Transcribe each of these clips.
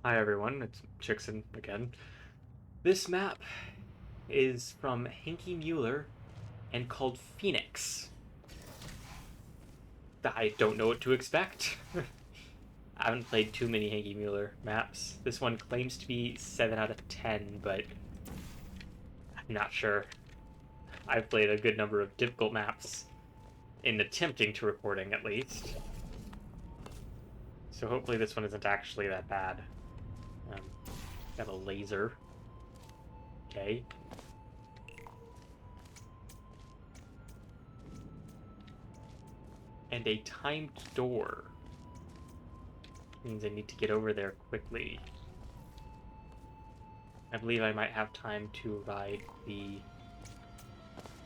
Hi everyone, it's Chickson again. This map is from HankyMueller and called Phoenix. I don't know what to expect. I haven't played too many HankyMueller maps. This one claims to be 7 out of 10, but I'm not sure. I've played a good number of difficult maps in attempting to recording at least. So hopefully this one isn't actually that bad. Got a laser. Okay. And a timed door. Means I need to get over there quickly. I believe I might have time to ride the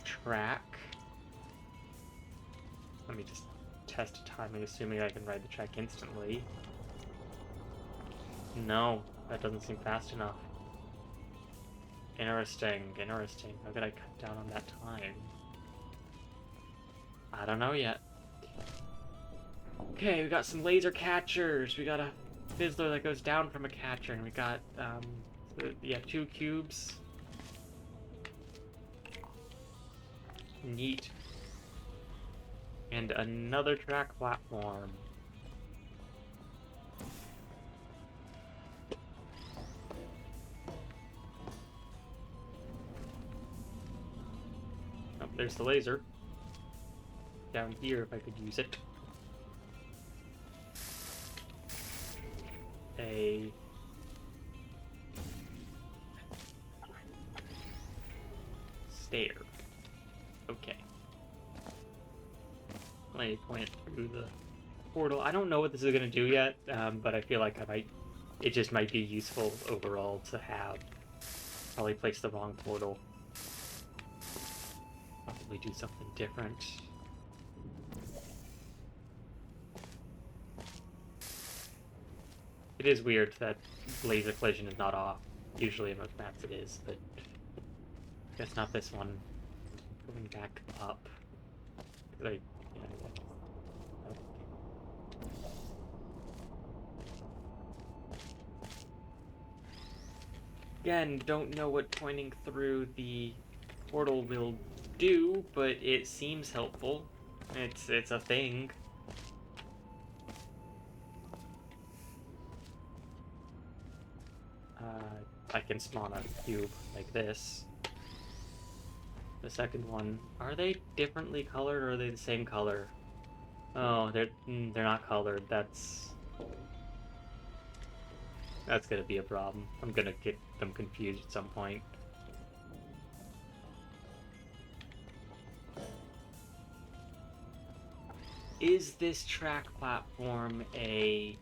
track. Let me just test timing, assuming I can ride the track instantly. No, that doesn't seem fast enough. Interesting. How could I cut down on that time? I don't know yet. Okay, we got some laser catchers. We got a fizzler that goes down from a catcher, and we got, yeah, 2 cubes. Neat. And another track platform. Oh, there's the laser. Down here, if I could use it. A stair. Okay. Let me point through the portal. I don't know what this is going to do yet, but I feel like it just might be useful overall to have. Probably place the wrong portal. Probably do something different. It is weird that laser collision is not off. Usually in most maps it is, but I guess not this one. Going back up. Again, don't know what pointing through the portal will do, but it seems helpful. It's a thing. I can spawn a cube like this. The second one, are they differently colored or are they the same color? Oh, they're not colored. That's gonna be a problem. I'm gonna get them confused at some point. Is this track platform a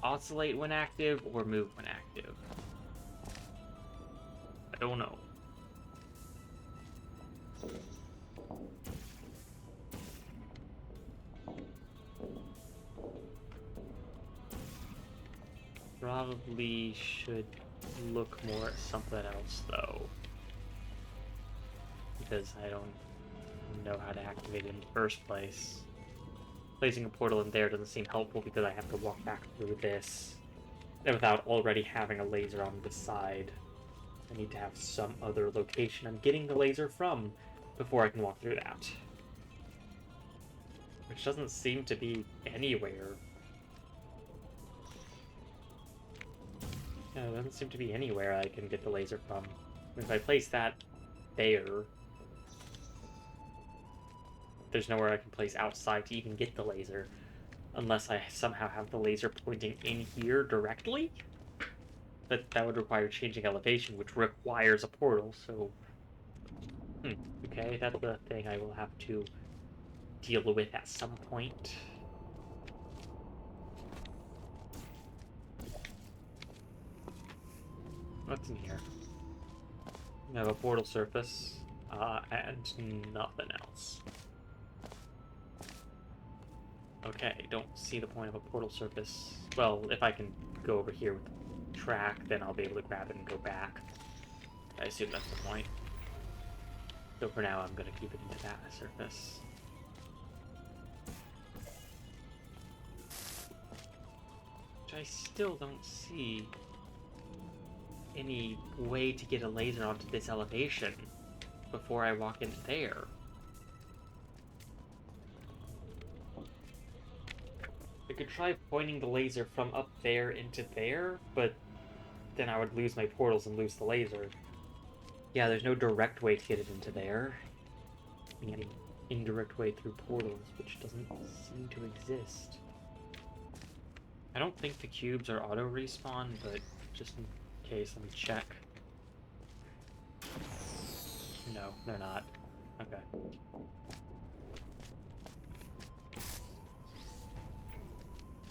oscillate when active or move when active? I don't know. Probably should look more at something else though, because I don't know how to activate it in the first place. Placing a portal in there doesn't seem helpful because I have to walk back through this without already having a laser on the side. I need to have some other location I'm getting the laser from before I can walk through that. Which doesn't seem to be anywhere. No, it doesn't seem to be anywhere I can get the laser from. If I place that there, there's nowhere I can place outside to even get the laser. Unless I somehow have the laser pointing in here directly? But that would require changing elevation, which requires a portal, so... Okay, that's the thing I will have to deal with at some point. What's in here? We have a portal surface, and nothing else. Okay, don't see the point of a portal surface. Well, if I can go over here with the track, then I'll be able to grab it and go back. I assume that's the point. So for now, I'm going to keep it into that surface. Which I still don't see any way to get a laser onto this elevation before I walk in there. I could try pointing the laser from up there into there, but then I would lose my portals and lose the laser. Yeah, there's no direct way to get it into there. An indirect way through portals, which doesn't seem to exist. I don't think the cubes are auto-respawn, but just in case, let me check. No, they're not. Okay.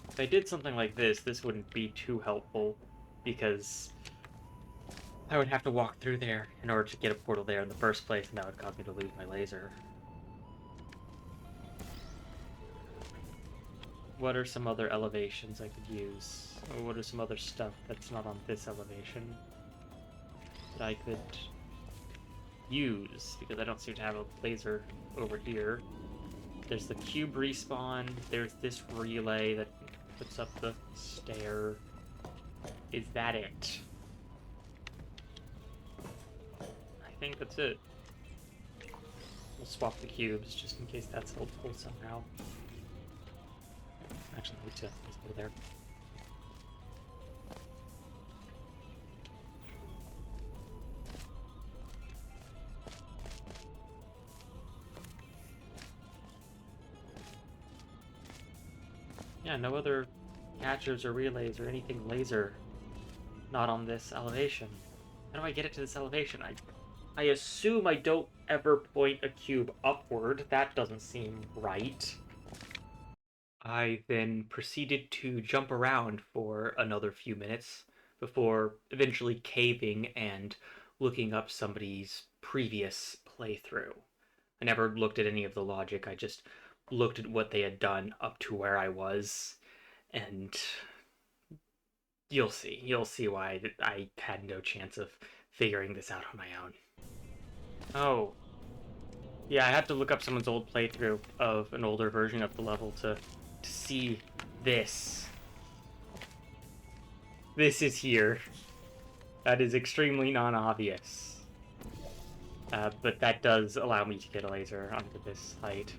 If I did something like this wouldn't be too helpful, because I would have to walk through there in order to get a portal there in the first place, and that would cause me to lose my laser. What are some other elevations I could use? Or what are some other stuff that's not on this elevation that I could use? Because I don't seem to have a laser over here. There's the cube respawn. There's this relay that puts up the stair. Is that it? I think that's it. We'll swap the cubes just in case that's helpful somehow. Actually, let's go there. Yeah, no other catchers or relays or anything laser not on this elevation. How do I get it to this elevation? I assume I don't ever point a cube upward. That doesn't seem right. I then proceeded to jump around for another few minutes before eventually caving and looking up somebody's previous playthrough. I never looked at any of the logic, I just looked at what they had done up to where I was, and you'll see why I had no chance of figuring this out on my own. Oh. Yeah, I had to look up someone's old playthrough of an older version of the level to see this. This is here. That is extremely non-obvious. But that does allow me to get a laser onto this height.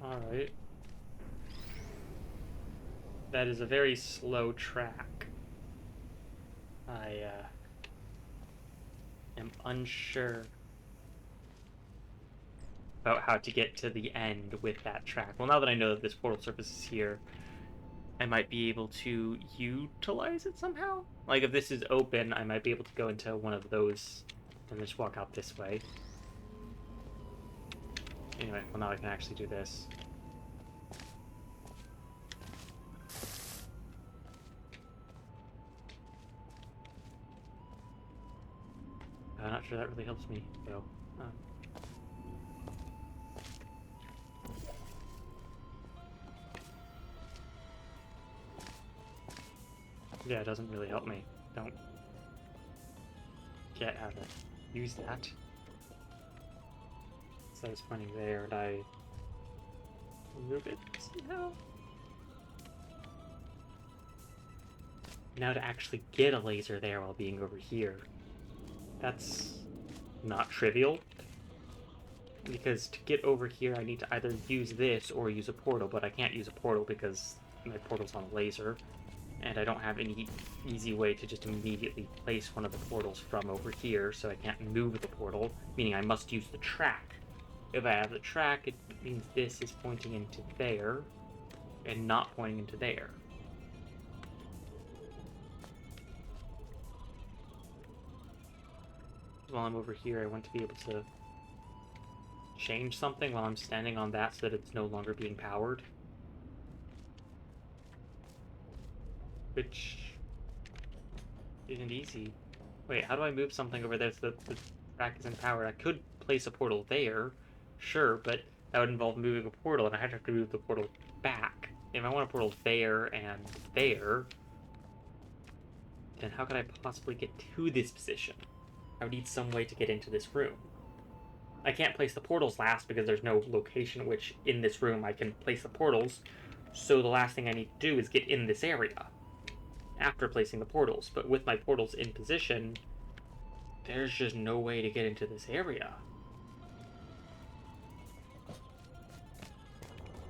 Alright. That is a very slow track. I am unsure about how to get to the end with that track. Well, now that I know that this portal surface is here, I might be able to utilize it somehow? Like, if this is open, I might be able to go into one of those and just walk out this way. Anyway, well, now I can actually do this. I'm not sure that really helps me, though. Yeah, it doesn't really help me. Don't get how to use that. So I was pointing there, and I move it somehow? Now to actually get a laser there while being over here. That's not trivial. Because to get over here, I need to either use this or use a portal, but I can't use a portal because my portal's on a laser. And I don't have any easy way to just immediately place one of the portals from over here, so I can't move the portal, meaning I must use the track. If I have the track, it means this is pointing into there, and not pointing into there. While I'm over here, I want to be able to change something while I'm standing on that so that it's no longer being powered. Which isn't easy. Wait, how do I move something over there so that Rack is empowered. I could place a portal there, sure, but that would involve moving a portal, and I'd have to move the portal back. If I want a portal there and there, then how could I possibly get to this position? I would need some way to get into this room. I can't place the portals last because there's no location which in this room I can place the portals, so the last thing I need to do is get in this area after placing the portals. But with my portals in position, there's just no way to get into this area.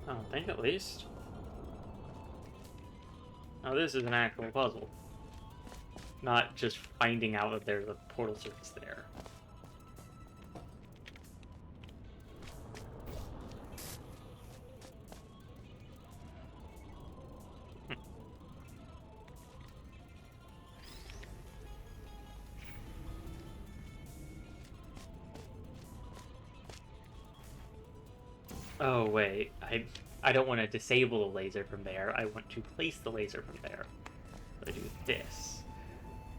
I don't think, at least. Now this is an actual puzzle. Not just finding out that there's a portal surface there. Oh wait, I don't want to disable the laser from there. I want to place the laser from there. So I do this.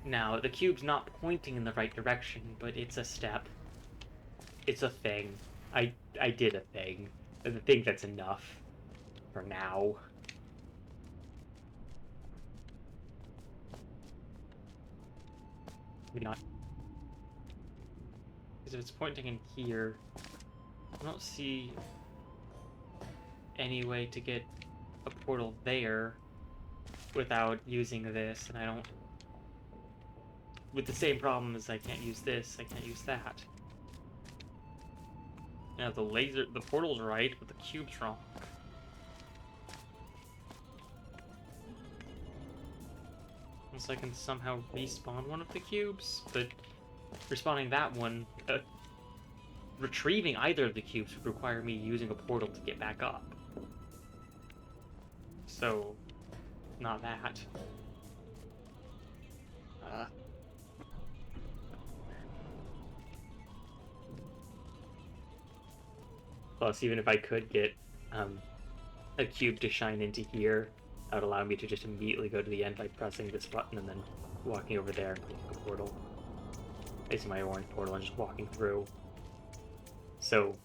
Now, the cube's not pointing in the right direction, but it's a step. It's a thing. I did a thing. I think that's enough for now. Maybe not. Because if it's pointing in here, I don't see any way to get a portal there without using this, and I don't... With the same problem as I can't use this, I can't use that. Now the portal's right, but the cube's wrong. Unless I can somehow respawn one of the cubes, but respawning that one, retrieving either of the cubes would require me using a portal to get back up. So, not that. Plus, even if I could get a cube to shine into here, that would allow me to just immediately go to the end by pressing this button and then walking over there and clicking the portal. Placing my orange portal and just walking through. So,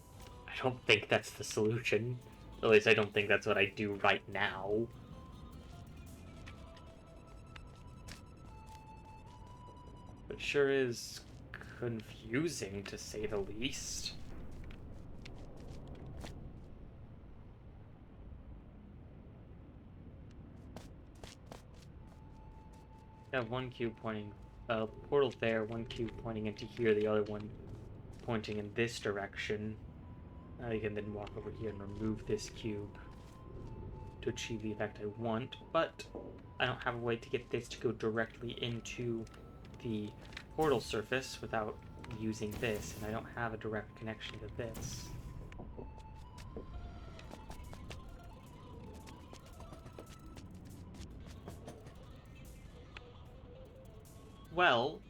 I don't think that's the solution. At least I don't think that's what I do right now. But sure is confusing, to say the least. I have one cube pointing, portal there, one cube pointing into here, the other one pointing in this direction. I can then walk over here and remove this cube to achieve the effect I want, but I don't have a way to get this to go directly into the portal surface without using this, and I don't have a direct connection to this. Well,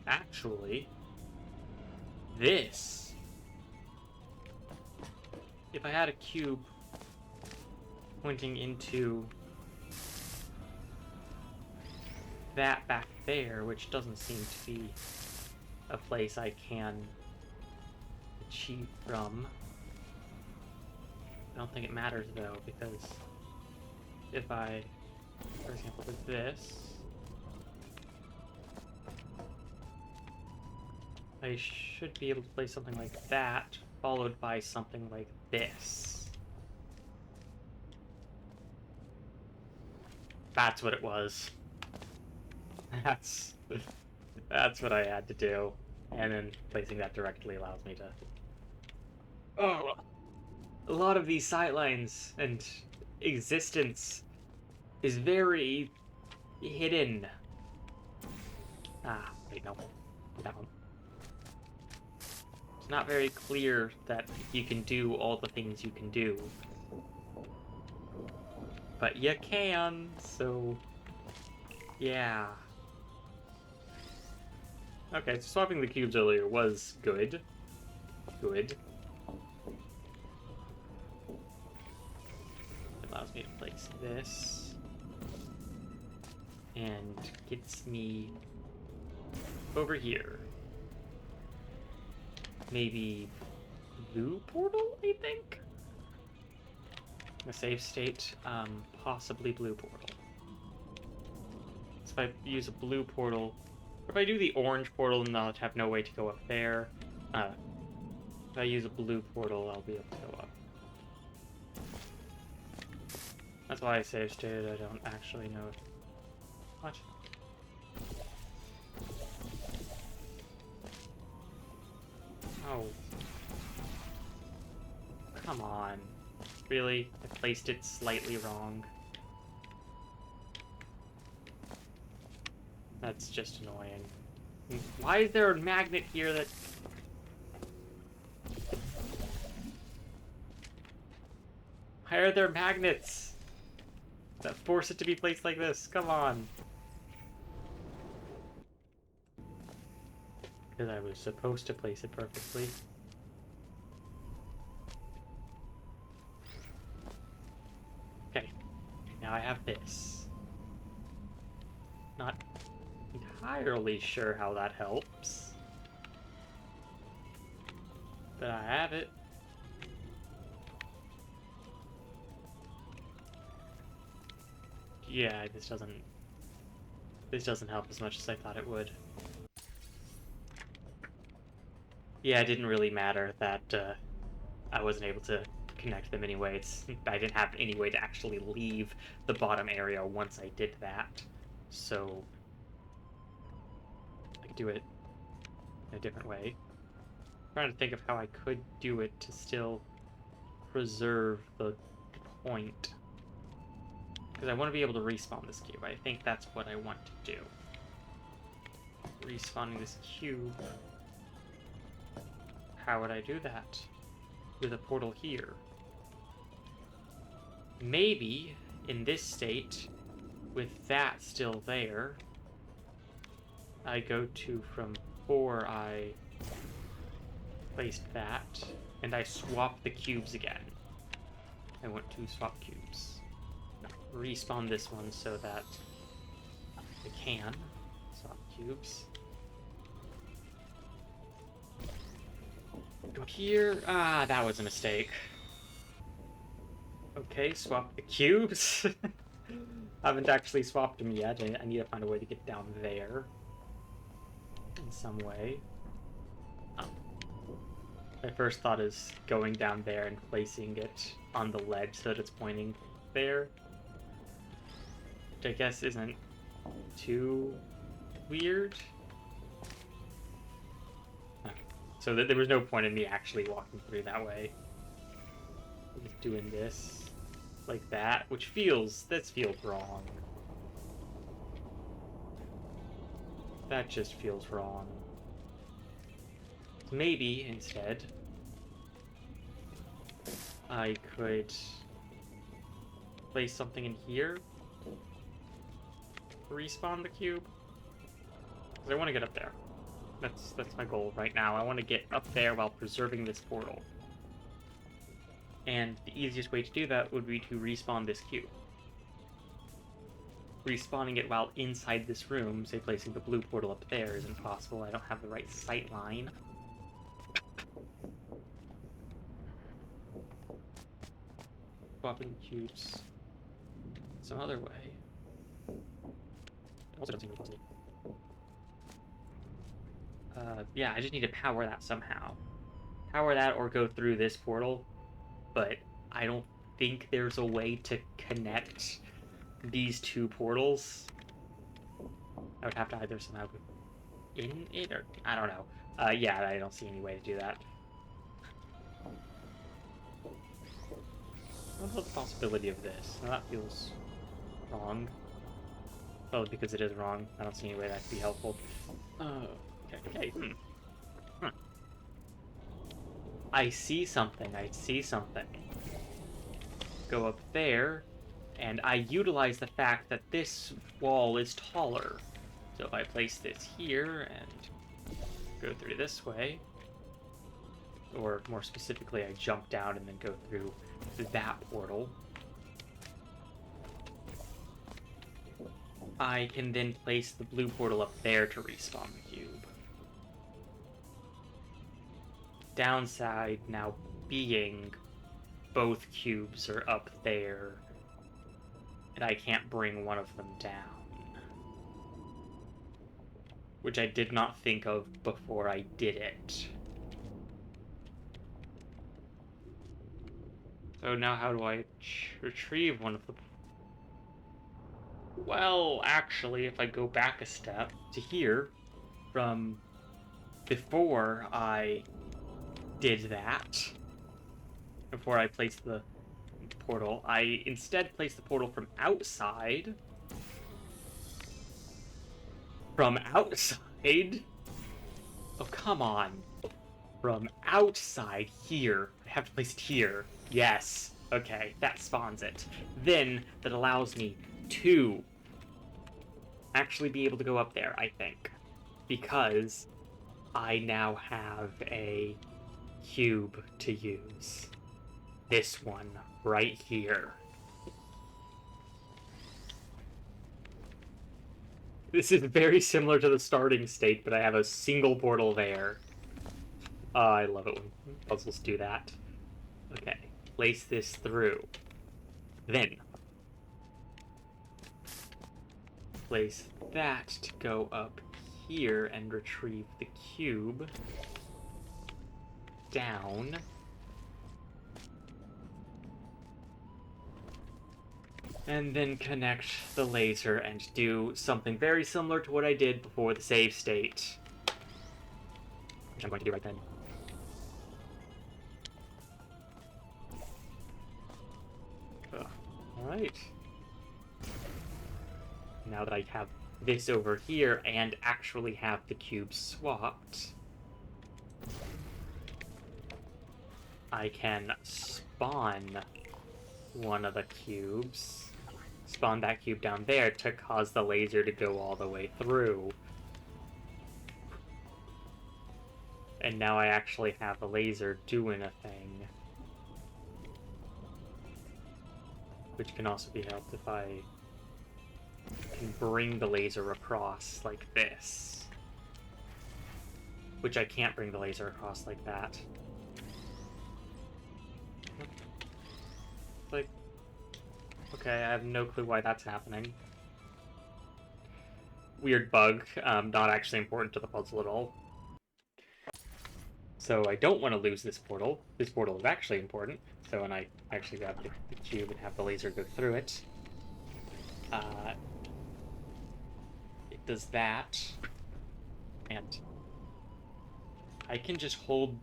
actually, this. If I had a cube pointing into that back there, which doesn't seem to be a place I can achieve from. I don't think it matters though, because if I, for example, did this, I should be able to play something like that, followed by something like this. That's what it was. That's what I had to do. And then placing that directly allows me to... Oh! A lot of these sightlines and existence is very hidden. Ah, wait, no. That one. It's not very clear that you can do all the things you can do. But you can, so... yeah. Okay, so swapping the cubes earlier was good. Good. It allows me to place this. And gets me over here. maybe blue portal, I think? A save state, possibly blue portal. So if I use a blue portal, or if I do the orange portal, then I'll have no way to go up there. If I use a blue portal, I'll be able to go up. That's why I save state, I don't actually know. What? Oh. Come on. Really? I placed it slightly wrong. That's just annoying. Why is there a magnet here that... Why are there magnets that force it to be placed like this? Come on. Because I was supposed to place it perfectly. Okay, now I have this. Not entirely sure how that helps, but I have it. Yeah, this doesn't help as much as I thought it would. Yeah, it didn't really matter that I wasn't able to connect them anyway. I didn't have any way to actually leave the bottom area once I did that. So I could do it in a different way. I'm trying to think of how I could do it to still preserve the point. Because I want to be able to respawn this cube. I think that's what I want to do. Respawning this cube. How would I do that? With a portal here. Maybe, in this state, with that still there, I go to from 4, I placed that, and I swap the cubes again. I want to swap cubes. Respawn this one so that I can swap cubes. Go here. Ah, that was a mistake. Okay, swap the cubes. I haven't actually swapped them yet. I need to find a way to get down there. In some way. My first thought is going down there and placing it on the ledge so that it's pointing there. Which I guess isn't too weird. So there was no point in me actually walking through that way. Just doing this like that, which feels wrong. That just feels wrong. So maybe instead I could place something in here. Respawn the cube. Because I want to get up there. That's my goal right now. I want to get up there while preserving this portal. And the easiest way to do that would be to respawn this cube. Respawning it while inside this room, say placing the blue portal up there, isn't possible. I don't have the right sight line. Swapping cubes some other way. Also doesn't seem possible. Yeah, I just need to power that somehow. Power that or go through this portal, but I don't think there's a way to connect these two portals. I would have to either somehow go in it or... I don't know. Yeah, I don't see any way to do that. What about the possibility of this? Now that feels wrong. Well, because it is wrong, I don't see any way that could be helpful. Okay. I see something. Go up there, and I utilize the fact that this wall is taller. So if I place this here and go through this way, or more specifically, I jump down and then go through that portal, I can then place the blue portal up there to respawn the cube. Downside now being both cubes are up there, and I can't bring one of them down. Which I did not think of before I did it. So now how do I retrieve one of the... Well, actually, if I go back a step to here, from before I did that, before I placed the portal, I instead placed the portal from outside. From outside? Oh, come on. From outside here. I have to place it here. Yes. Okay, that spawns it. Then, that allows me to actually be able to go up there, I think. Because I now have a cube to use. This one, right here. This is very similar to the starting state, but I have a single portal there. I love it when puzzles do that. Okay, place this through. Then, place that to go up here and retrieve the cube. Down. And then connect the laser and do something very similar to what I did before the save state. Which I'm going to do right then. Alright. Now that I have this over here and actually have the cube swapped, I can spawn one of the cubes. Spawn that cube down there to cause the laser to go all the way through. And now I actually have the laser doing a thing. Which can also be helped if I can bring the laser across like this. Which I can't bring the laser across like that. Like, okay, I have no clue why that's happening. Weird bug, not actually important to the puzzle at all. So I don't want to lose this portal. This portal is actually important. So when I actually grab the cube and have the laser go through it, it does that. And I can just hold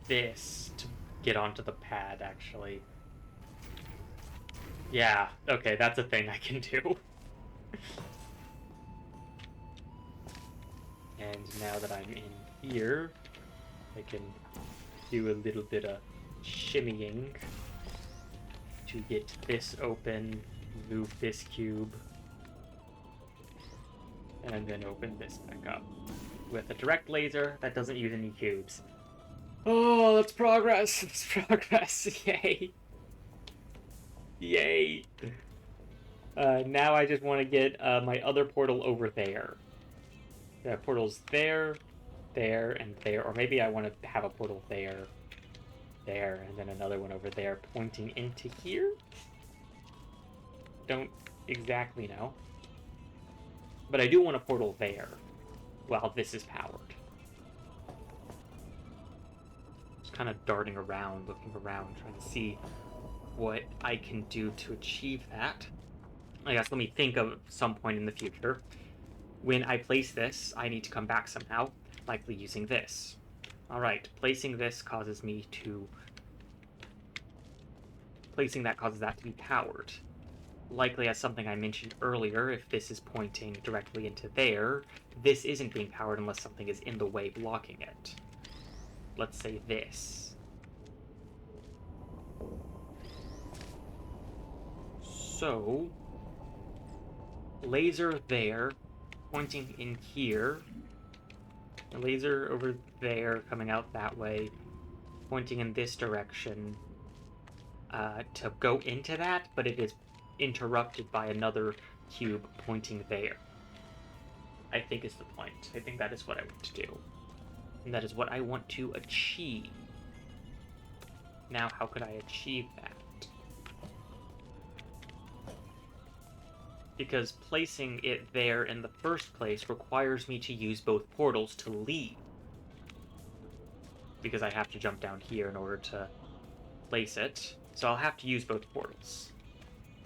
this to get onto the pad, actually. Yeah, okay, that's a thing I can do. And now that I'm in here, I can do a little bit of shimmying to get this open, move this cube, and then open this back up. With a direct laser that doesn't use any cubes. Oh, that's progress! That's progress! Yay! Yay! Now I just want to get my other portal over there. The portal's there, there, and there. Or maybe I want to have a portal there, there, and then another one over there pointing into here? Don't exactly know. But I do want a portal there while this is powered. Just kind of darting around, looking around, trying to see what I can do to achieve that. I guess let me think of some point in the future. When I place this, I need to come back somehow, likely using this. Alright, placing this causes me to... Placing that causes that to be powered. Likely as something I mentioned earlier, if this is pointing directly into there, this isn't being powered unless something is in the way blocking it. Let's say this. So, laser there, pointing in here, a laser over there coming out that way, pointing in this direction to go into that, but it is interrupted by another cube pointing there. I think is the point. I think that is what I want to do. And that is what I want to achieve. Now, how could I achieve that? Because placing it there in the first place requires me to use both portals to leave. Because I have to jump down here in order to place it. So I'll have to use both portals.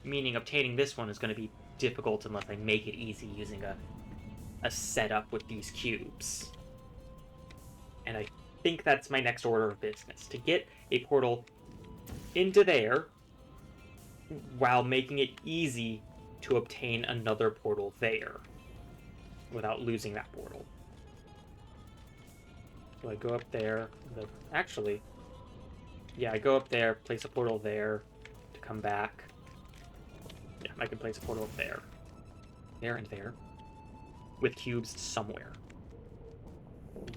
Meaning obtaining this one is going to be difficult unless I make it easy using a setup with these cubes. And I think that's my next order of business. To get a portal into there while making it easy to obtain another portal there without losing that portal. So I go up there. Actually, yeah, I go up there, place a portal there to come back. Yeah, I can place a portal up there. There and there. With cubes somewhere.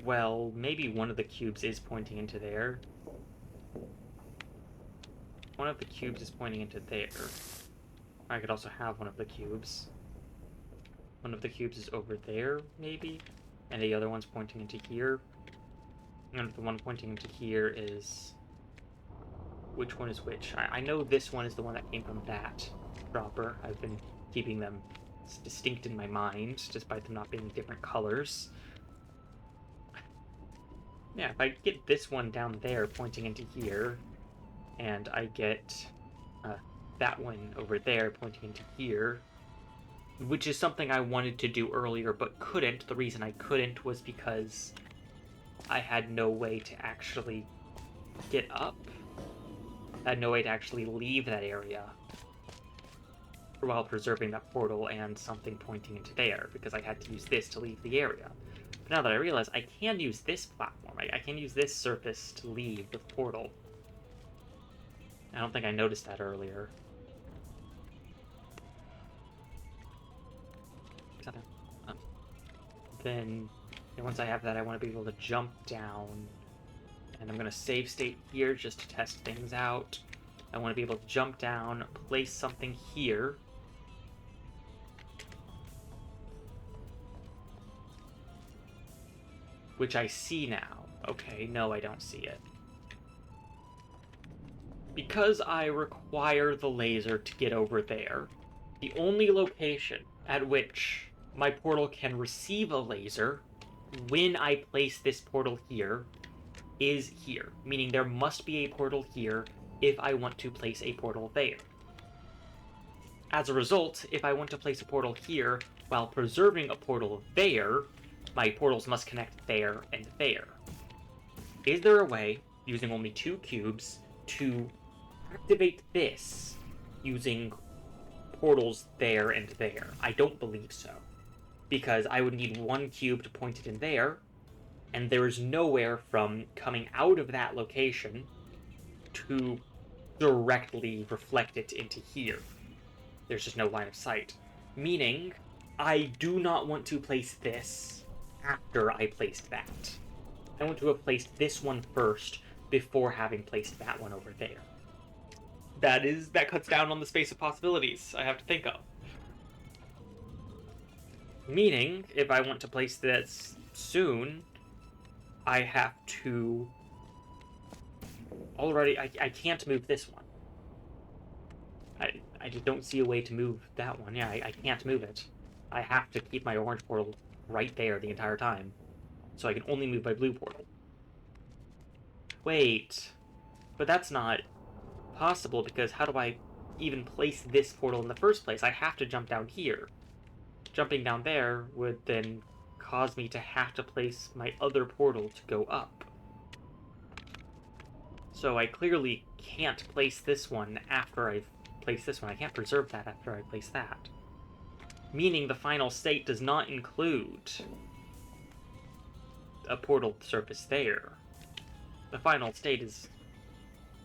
Well, maybe one of the cubes is pointing into there. One of the cubes is pointing into there. I could also have one of the cubes. One of the cubes is over there, maybe? And the other one's pointing into here. And the one pointing into here is... Which one is which? I know this one is the one that came from that dropper. I've been keeping them distinct in my mind, despite them not being different colors. Yeah, if I get this one down there pointing into here, and I get that one over there pointing into here, which is something I wanted to do earlier but couldn't. The reason I couldn't was because I had no way to actually get up. I had no way to actually leave that area while preserving that portal and something pointing into there, because I had to use this to leave the area. But now that I realize I can use this platform, I can use this surface to leave the portal. I don't think I noticed that earlier. Then once I have that, I want to be able to jump down. And I'm going to save state here just to test things out. I want to be able to jump down, place something here. Which I see now. Okay, no, I don't see it. Because I require the laser to get over there, the only location at which my portal can receive a laser when I place this portal here is here. Meaning there must be a portal here if I want to place a portal there. As a result, if I want to place a portal here while preserving a portal there, my portals must connect there and there. Is there a way, using only 2 cubes, to activate this using portals there and there? I don't believe so. Because I would need 1 cube to point it in there, and there is nowhere from coming out of that location to directly reflect it into here. There's just no line of sight. Meaning, I do not want to place this after I placed that. I want to have placed this one first before having placed that one over there. That cuts down on the space of possibilities I have to think of. Meaning, if I want to place this soon, I have to... Already, I can't move this one. I just don't see a way to move that one. Yeah, I can't move it. I have to keep my orange portal right there the entire time. So I can only move my blue portal. Wait. But that's not possible, because how do I even place this portal in the first place? I have to jump down here. Jumping down there would then cause me to have to place my other portal to go up. So I clearly can't place this one after I've placed this one. I can't preserve that after I place that. Meaning the final state does not include a portal surface there. The final state is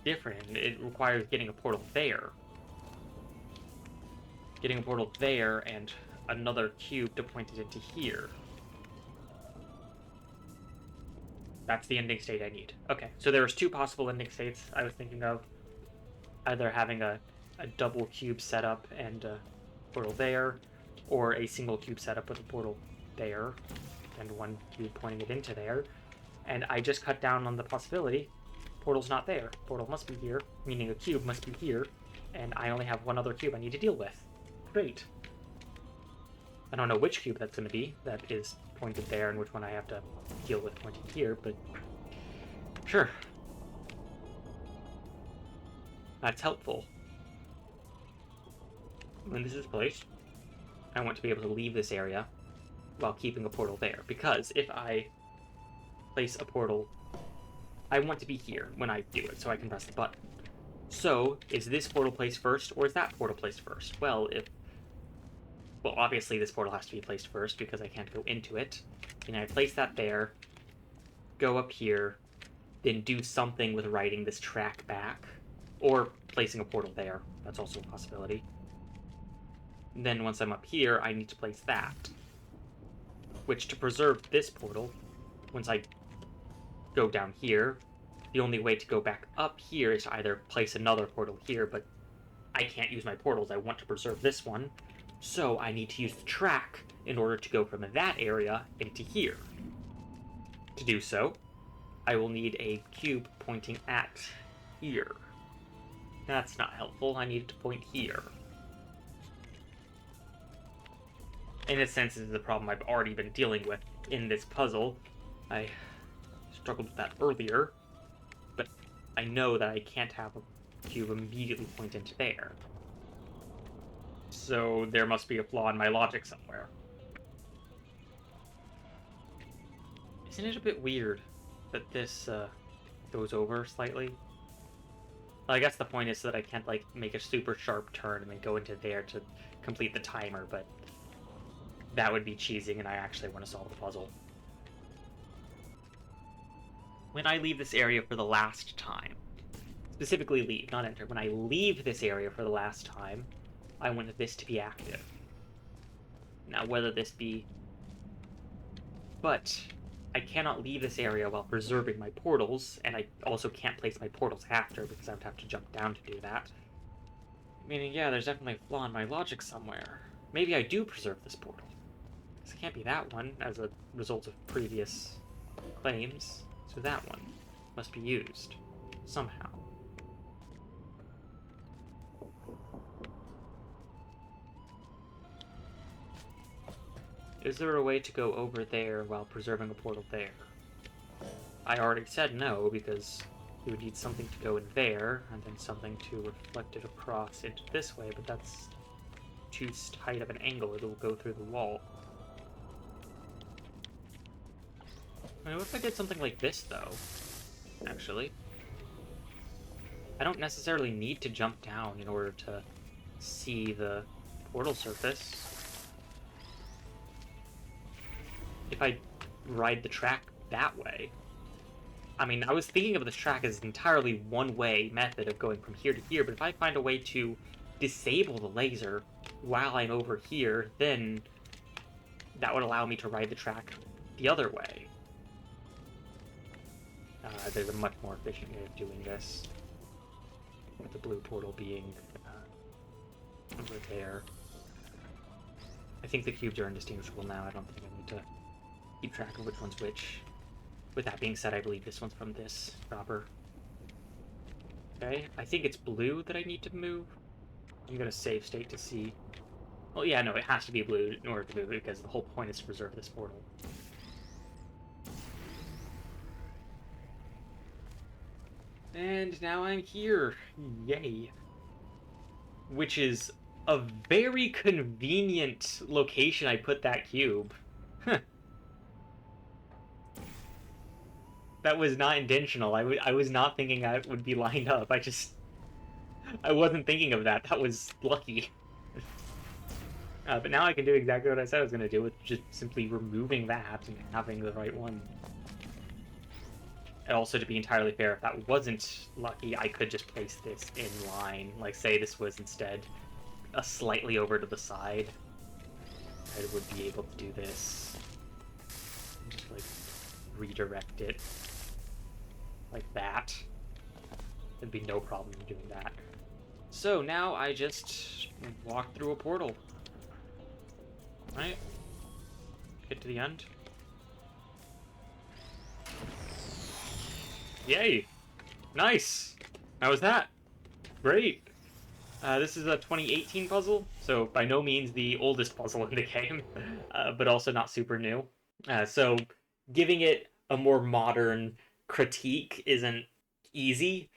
different. It requires getting a portal there. Getting a portal there and another cube to point it into here. That's the ending state I need. Okay, so there's 2 possible ending states I was thinking of. Either having a double cube setup and a portal there, or a single cube setup with a portal there, and 1 cube pointing it into there. And I just cut down on the possibility Portal's not there. Portal must be here, meaning a cube must be here, and I only have one other cube I need to deal with. Great. I don't know which cube that's going to be that is pointed there and which one I have to deal with pointing here, but sure. That's helpful. When this is placed, I want to be able to leave this area while keeping a portal there, because if I place a portal, I want to be here when I do it, so I can press the button. So, is this portal placed first, or is that portal placed first? Well, obviously this portal has to be placed first, because I can't go into it. And I place that there, go up here, then do something with writing this track back, or placing a portal there. That's also a possibility. And then once I'm up here, I need to place that. Which, to preserve this portal, once I go down here, the only way to go back up here is to either place another portal here, but I can't use my portals. I want to preserve this one, so I need to use the track in order to go from that area into here. To do so, I will need a cube pointing at here. That's not helpful. I need it to point here. In a sense, this is the problem I've already been dealing with in this puzzle. I struggled with that earlier, but I know that I can't have a cube immediately point into there. So there must be a flaw in my logic somewhere. Isn't it a bit weird that this goes over slightly? Well, I guess the point is that I can't, like, make a super sharp turn and then go into there to complete the timer, but that would be cheesing, and I actually want to solve the puzzle. When I leave this area for the last time, specifically leave, not enter, when I leave this area for the last time, I want this to be active. Now, whether this be... But I cannot leave this area while preserving my portals, and I also can't place my portals after, because I would have to jump down to do that. Meaning, yeah, there's definitely a flaw in my logic somewhere. Maybe I do preserve this portal. This can't be that one, as a result of previous claims. So that one must be used, somehow. Is there a way to go over there while preserving a portal there? I already said no, because you would need something to go in there, and then something to reflect it across into this way, but that's too tight of an angle, it'll go through the wall. I mean, what if I did something like this, though? Actually. I don't necessarily need to jump down in order to see the portal surface. If I ride the track that way. I mean, I was thinking of this track as an entirely one-way method of going from here to here, but if I find a way to disable the laser while I'm over here, then that would allow me to ride the track the other way. There's a much more efficient way of doing this, with the blue portal being over there. I think the cubes are indistinguishable now. I don't think I need to keep track of which one's which. With that being said, I believe this one's from this proper. Okay, I think it's blue that I need to move. I'm gonna save state to see. Well, yeah, no, it has to be blue in order to move it, because the whole point is to preserve this portal. And now I'm here. Yay. Which is a very convenient location I put that cube. That was not intentional. I was not thinking I would be lined up. I wasn't thinking of that. That was lucky. But now I can do exactly what I said I was going to do, with just simply removing that and having the right one. And also, to be entirely fair, if that wasn't lucky, I could just place this in line. Like, say this was instead a slightly over to the side. I would be able to do this. Just, like, redirect it. Like that. There'd be no problem in doing that. So, now I just walk through a portal. Right? Get to the end. Yay! Nice! How was that? Great! This is a 2018 puzzle, so by no means the oldest puzzle in the game, but also not super new. So giving it a more modern critique isn't easy.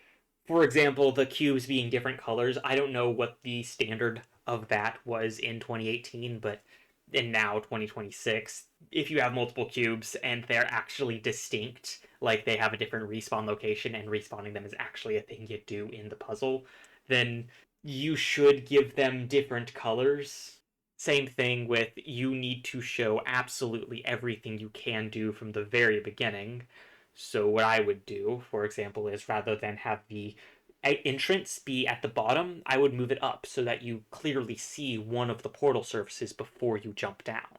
For example, the cubes being different colors. I don't know what the standard of that was in 2018, but in now 2026, if you have multiple cubes and they're actually distinct, like they have a different respawn location and respawning them is actually a thing you do in the puzzle, then you should give them different colors. Same thing with you need to show absolutely everything you can do from the very beginning. So, what I would do, for example, is rather than have the entrance be at the bottom, I would move it up so that you clearly see one of the portal surfaces before you jump down.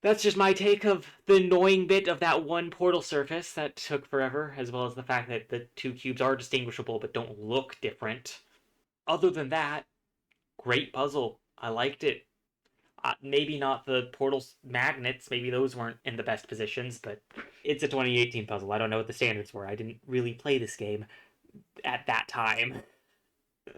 That's just my take of the annoying bit of that one portal surface that took forever, as well as the fact that the two cubes are distinguishable but don't look different. Other than that, great puzzle. I liked it. Maybe not the portal magnets, maybe those weren't in the best positions, but it's a 2018 puzzle. I don't know what the standards were. I didn't really play this game at that time.